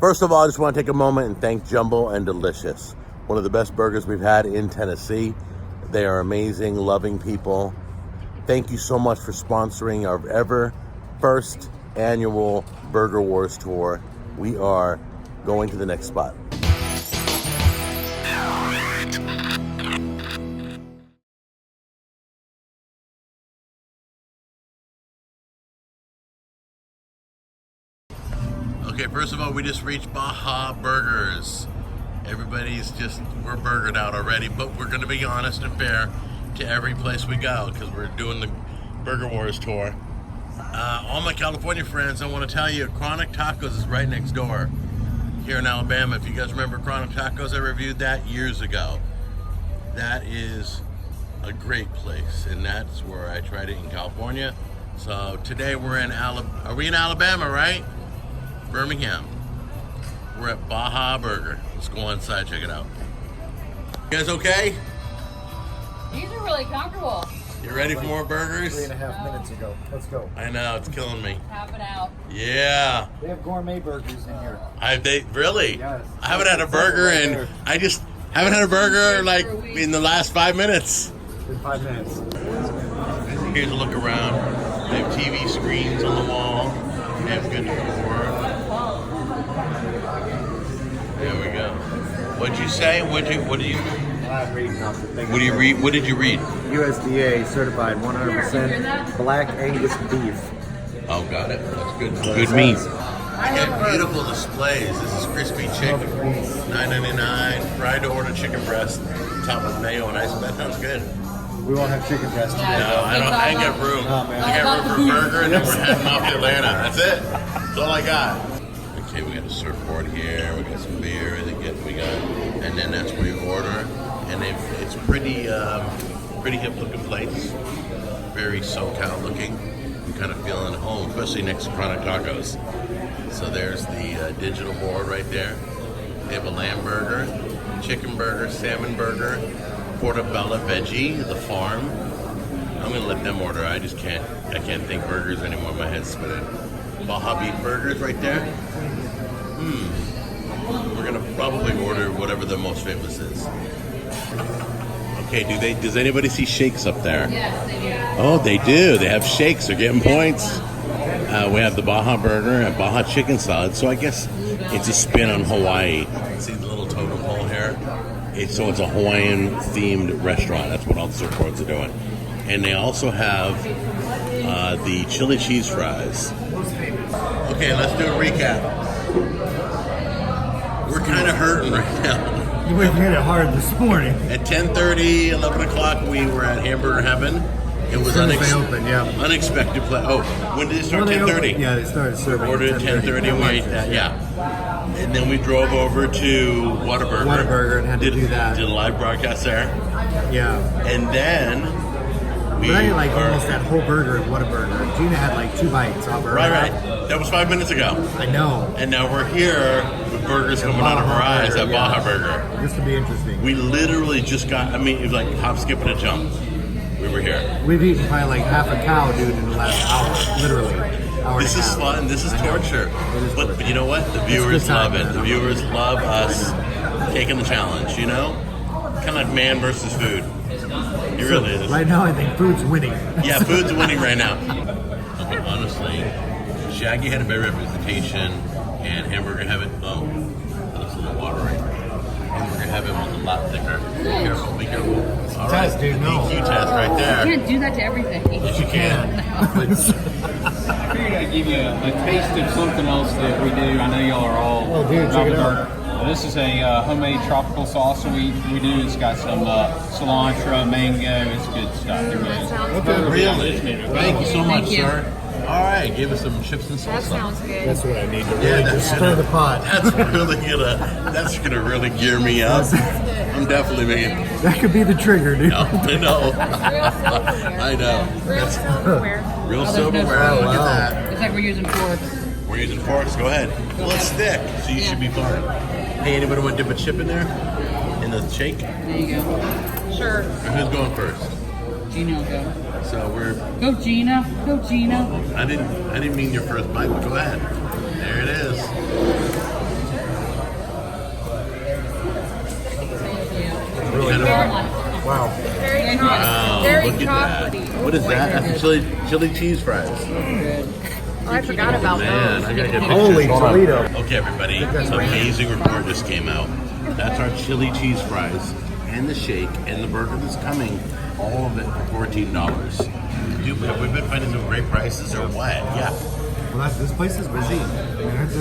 First of all, I just want to take a moment and thank Jumbo and Delicious. One of the best burgers we've had in Tennessee. They are amazing, loving people. Thank you so much for sponsoring our ever first annual Burger Wars tour. We are going to the next spot. Okay, first of all, we just reached Baha Burgers. We're burgered out already, but we're gonna be honest and fair to every place we go because we're doing the Burger Wars tour. All my California friends, I want to tell you, Chronic Tacos is right next door here in Alabama. If you guys remember Chronic Tacos, I reviewed that years ago. That is a great place, and that's where I tried it in California. So today we're in Alabama. Are we in Alabama, right? Birmingham. We're at Baha Burger. Let's go inside, check it out. You guys okay? These are really comfortable. You ready for more burgers? 3.5 minutes ago. Let's go. I know, it's killing me. Tap it out. Yeah. They have gourmet burgers in here. Really? Yes. I haven't had a burger and I just haven't had a burger like in the last 5 minutes. In 5 minutes. Here's a look around. They have TV screens on the wall. They have good decor. There we go. What'd you say? What did you Reading off the thing. What do you read? What did you read? USDA certified 100% black Angus beef. Oh, got it. That's good. Good meat. They got beautiful displays. This is crispy chicken, $9.99. Fried to order chicken breast, topped with mayo and ice. That sounds good. We won't have chicken breast today. No, I ain't got room. Oh, man. I got room for a burger, and then we're heading off to Atlanta. That's it. That's all I got. Okay, we got a surfboard here. We got some beer. And then that's where you order. And it's pretty hip looking place. Very SoCal looking. I'm kind of feeling home, especially next to Chronic Tacos. So there's the digital board right there. They have a lamb burger, chicken burger, salmon burger, portobello veggie, the farm. I'm gonna let them order. I can't think burgers anymore. My head's spinning. Baja beef burgers right there. We're gonna probably order whatever the most famous is. Okay, does anybody see shakes up there? Yes, they do. Oh, they do. They have shakes. They're getting points. We have the Baja burger and Baja chicken salad. So I guess it's a spin on Hawaii. See the little totem pole here? It's a Hawaiian themed restaurant. That's what all the surfboards are doing. And they also have the chili cheese fries. Okay, let's do a recap. We're kind of hurting right now. We hit it hard this morning. At 10:30, 11 o'clock, we were at Hamburger Heaven. It was unexpected play. Oh, when did it start? 10:30. Yeah, they started serving. Ordered at 10:30 and we ate that. Yeah. And then we drove over to Whataburger and had to do that. Did a live broadcast there. Yeah. And then we I ate almost that whole burger at Whataburger. Gina had 2 bites off her. Right. That was 5 minutes ago. I know. And now we're here with burgers coming out of our eyes at Baha Burger. This will be interesting. We literally just got, it was like hop, skip, and a jump. We were here. We've eaten probably half a cow, dude, in the last hour. Literally. This is fun. This is torture. But you know what? The viewers love it. The viewers love us taking the challenge, you know? Kind of like man versus food. It really is. Right now, I think food's winning. Yeah, food's winning right now. Okay, honestly, Shaggy had a better representation, and Hamburger Heaven, that's a little watery. Hamburger Heaven was a lot thicker. Be careful. All right, dude, no. EQ test right there. You can't do that to everything. Yes, you can. I figured I'd give you a taste of something else that we do. I know y'all are all. Oh, dude, check it out. This is a homemade tropical sauce that we do. It's got some cilantro, mango. It's good stuff. It really is. Okay, really? Thank you so much, Thank you. sir. All right, give us some chips and salsa. That sounds good. That's what I need to really just stir the pot. That's gonna really gear me up. I'm definitely making. That could be the trigger, dude. No, I know. I know. Real silverware. Real silverware. Look at that. It's like we're using forks. We're using forks. Go ahead. Well, it's thick, so you should be fine. Hey, anybody want to dip a chip in there? In the shake? There you go. Sure. Or who's going first? Gina will go. So we're. Go Gina. Go Gina. I didn't mean your first bite, but go ahead. There it is. What is that? That's chili cheese fries. Oh, I forgot about Man, those. I gotta get Holy pictures. Hold on. Toledo. Okay, everybody, this amazing report just came out. That's our chili cheese fries and the shake and the burger that's coming. All of it for $14. Dude, have we been finding some great prices or what? Yeah. Well, this place is busy.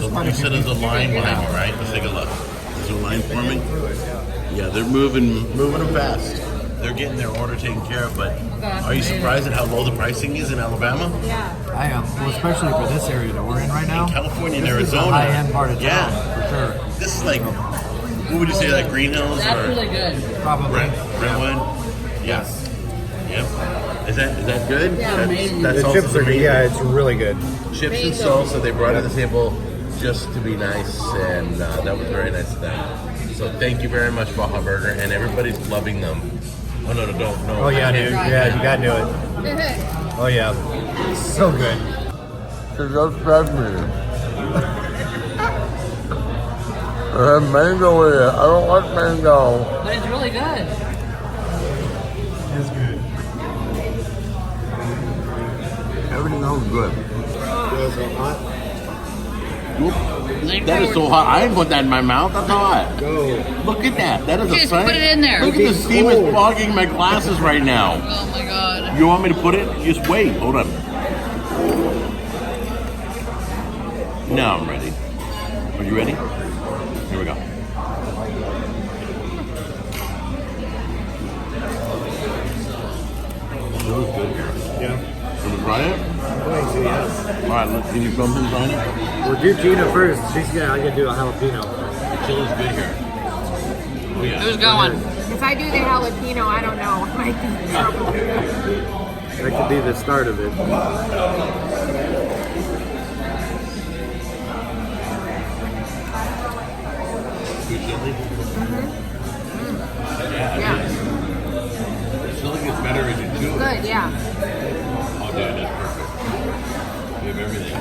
So you said there's a line behind me, right? Let's take a look. There's a line forming. Yeah, they're moving them fast. They're getting their order taken care of, but are you surprised at how low the pricing is in Alabama? Yeah. I am. Well, especially for this area that we're in right now. In California and This is the Arizona. high-end part of town, Yeah. for sure. This is like, what would you say, like Green Hills That's or really good. Probably. Brentwood? Yes. Yep. Is that good? Yeah, amazing. That The salsa's chips are good. amazing. Yeah, it's really good. Chips and salsa they brought to the table just to be nice, and that was very nice of them. So thank you very much, Baja Burger, and everybody's loving them. Oh no, don't no. Oh yeah, I dude. can't. Yeah, you gotta do it. Oh yeah, so good. Just fed me. I have mango in it. I don't like mango. But it's really good. It's good. Everything else is good. Feels so hot. That is so hot. I didn't put that in my mouth. That's hot. Go. Look at that. That is a Just sign. put it in there. Look at the steam is fogging my glasses right now. Oh my god. You want me to put it? Just wait. Hold on. Now I'm ready. Are you ready? Here we go. Feels good here. Yeah. Can we try it? I'm going to, yes. All right. Can you film things on it? We'll do Gina first. She's gonna. I gotta do a jalapeno. The chili's good here. Oh yeah. Who's going? If I do the jalapeno, I don't know. I might be in trouble. That could be the start of it. Good chili? Yeah. The chili gets better as you chew it. Good, yeah. Oh, dude, that's perfect. We have everything.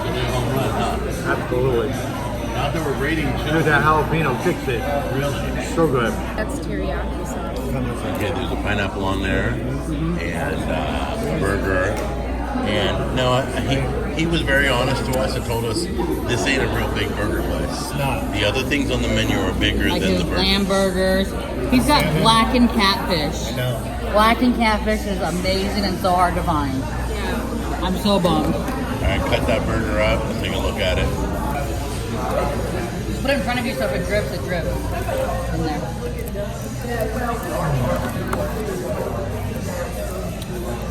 Give me a home run, huh? Absolutely. Not that we're rating Dude, chili. that jalapeno kicks it. Really? So good. That's teriyaki sauce. Okay, there's a pineapple on there, and a burger. And no, he was very honest to us and told us this ain't a real big burger place. No. The other things on the menu are bigger Like than his the burger. lamb burgers. He's got blackened catfish. No. Blackened catfish is amazing and so hard to find. Yeah. I'm so bummed. All right, cut that burger up and take a look at it. Just put it in front of you so if it drips, it drips. In there.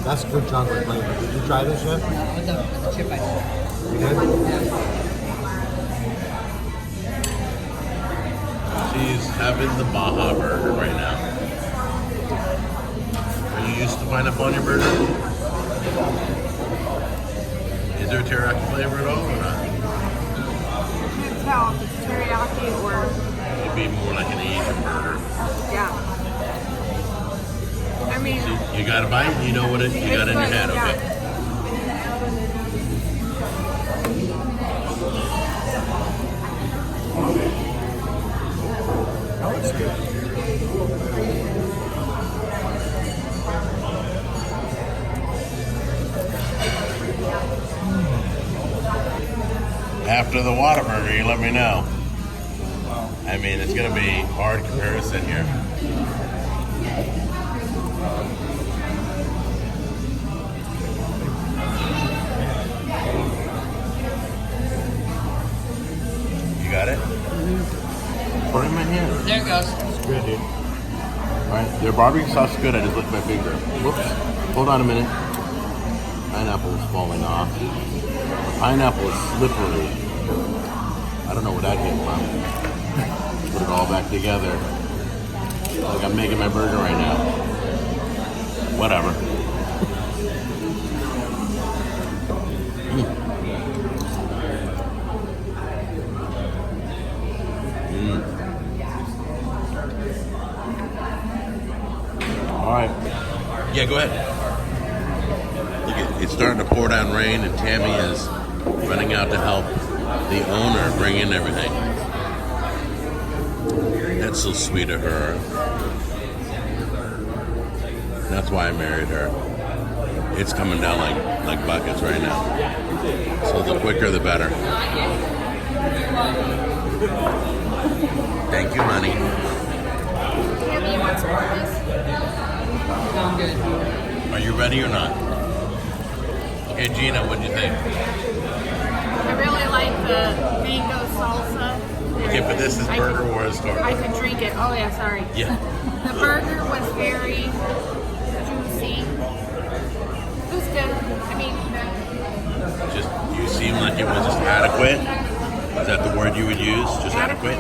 That's good chocolate flavor. Did you try this yet? With the chip I did. You did? She's having the Baha burger right now. Are you used to pineapple on your burger? Is there a teriyaki flavor at all or not? Can't tell if it's teriyaki or, It'd be more like an Asian burger. yeah. I mean, So you got a bite, you know what you got in your head, okay? That looks good. After the Whataburger, you let me know. I mean, it's gonna be hard comparison here. You got it? Put it in my hand. There it goes. It's good, dude. Alright, their barbecue sauce is good, I just licked my finger. Whoops. Hold on a minute. Pineapple is falling off. The pineapple is slippery. I don't know where that came from. Put it all back together. Like I'm making my burger right now. Whatever. All right. Yeah, go ahead. Look, it's starting to pour down rain, and Tammy is running out to help the owner bring in everything. That's so sweet of her. That's why I married her. It's coming down like buckets right now. So the quicker the better. Thank you, honey. Tammy, you want some of this? Sound good. Are you ready or not? Okay, Gina, what'd you think? I really like the mango salsa. Okay, but this is I Burger could- Wars talk. I could drink it. Oh yeah, sorry. Yeah. The burger was very juicy. It was good. I mean, Just you seem like it was just adequate. Is that the word you would use? Just adequate?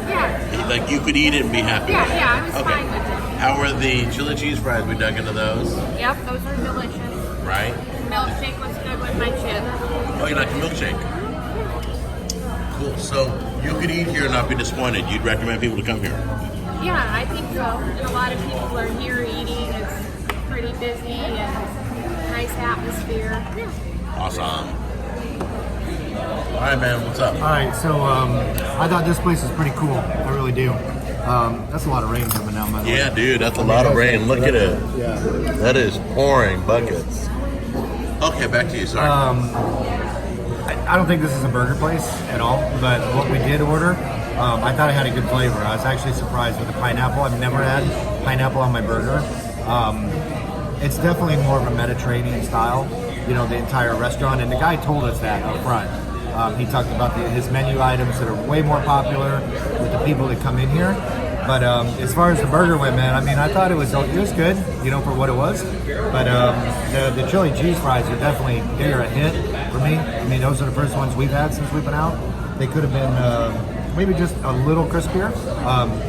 yeah, Like you could eat it and be happy with it. yeah, I was fine with it. How were the chili cheese fries? We dug into those, Yep, those are delicious. right? Milkshake was good with my chip. Oh, you like a milkshake? Cool. So you could eat here and not be disappointed. You'd recommend people to come here. Yeah, I think so. And a lot of people are here eating. It's pretty busy and nice atmosphere. Yeah. Awesome. All right, man. What's up? All right, so I thought this place was pretty cool. I really do. That's a lot of rain coming down, by the way. Yeah, dude. That's a lot of rain. Look at it. Yeah. That is pouring buckets. Okay, back to you. Sorry. I don't think this is a burger place at all, but what we did order, I thought it had a good flavor. I was actually surprised with the pineapple. I've never had pineapple on my burger. It's definitely more of a Mediterranean style, you know, the entire restaurant. And the guy told us that up front. He talked about his menu items that are way more popular with the people that come in here. But as far as the burger went, man, I mean, I thought it was good, you know, for what it was. But the chili cheese fries are definitely, they're a hit for me. I mean, those are the first ones we've had since we've been out. They could have been maybe just a little crispier,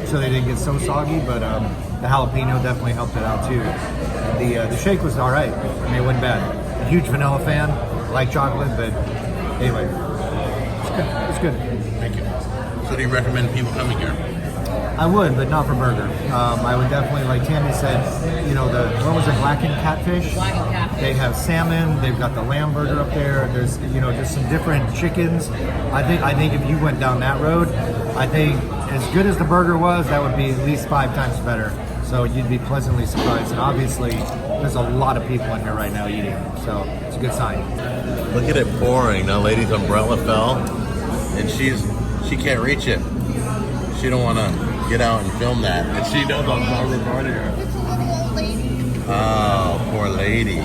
so they didn't get so soggy. But the jalapeno definitely helped it out too. The shake was all right. I mean, it wasn't bad. A huge vanilla fan. I like chocolate, but anyway, it's good. It's good. Thank you. So do you recommend people coming here? I would, but not for burger. I would definitely, like Tammy said, you know, what was it, blackened catfish? Blackened catfish. They have salmon. They've got the lamb burger up there. There's, you know, just some different chickens. I think if you went down that road, I think as good as the burger was, that would be at least 5 times better. So you'd be pleasantly surprised. And obviously, there's a lot of people in here right now eating. So it's a good sign. Look at it pouring. That lady's umbrella fell, and she can't reach it. She don't want to get out and film that, and she knows I'm not recording her. It's a little old lady. Oh, poor lady.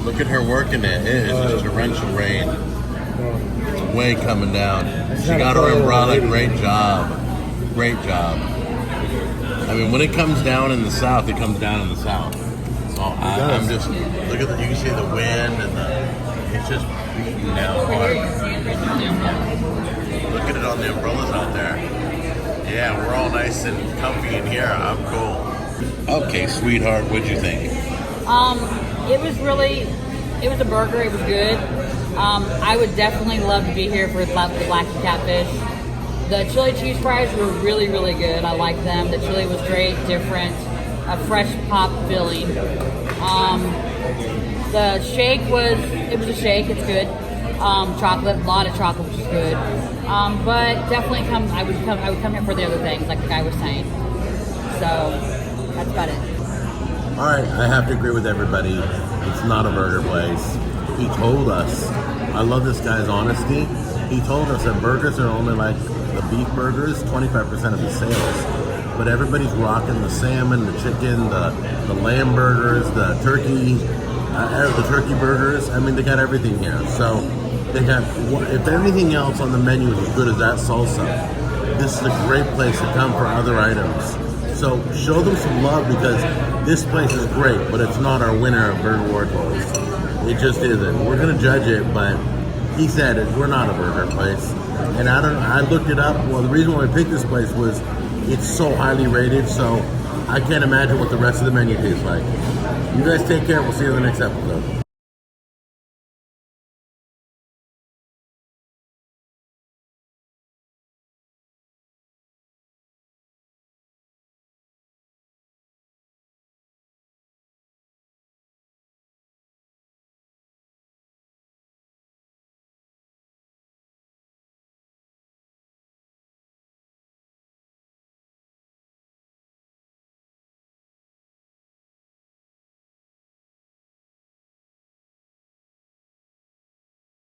Look at her working it. It is just torrential rain. It's way coming down. She got her umbrella. Great job. Great job. I mean, when it comes down in the south, it comes down in the south. So I'm just, look at you can see the wind and it's just beating down hard. Look at it on the umbrellas out there. Yeah, we're all nice and comfy in here. I'm cool. Okay, sweetheart, what'd you think? It was a burger. It was good. I would definitely love to be here for the black catfish. The chili cheese fries were really, really good. I liked them. The chili was great, different, a fresh pop filling. The shake was a shake. It's good. Chocolate, a lot of chocolate, which is good. But definitely I would come here for the other things, like the guy was saying. So that's about it. All right, I have to agree with everybody. It's not a burger place. He told us. I love this guy's honesty. He told us that burgers are only like the beef burgers, 25% of the sales. But everybody's rocking the salmon, the chicken, the lamb burgers, the turkey burgers. I mean, they got everything here. So they got, if anything else on the menu is as good as that salsa, this is a great place to come for other items. So show them some love because this place is great, but it's not our winner of Burger War Tours. It just isn't. We're gonna judge it, but he said it. We're not a burger place, and I looked it up. Well, the reason why I picked this place was it's so highly rated. So I can't imagine what the rest of the menu tastes like. You guys take care. We'll see you in the next episode.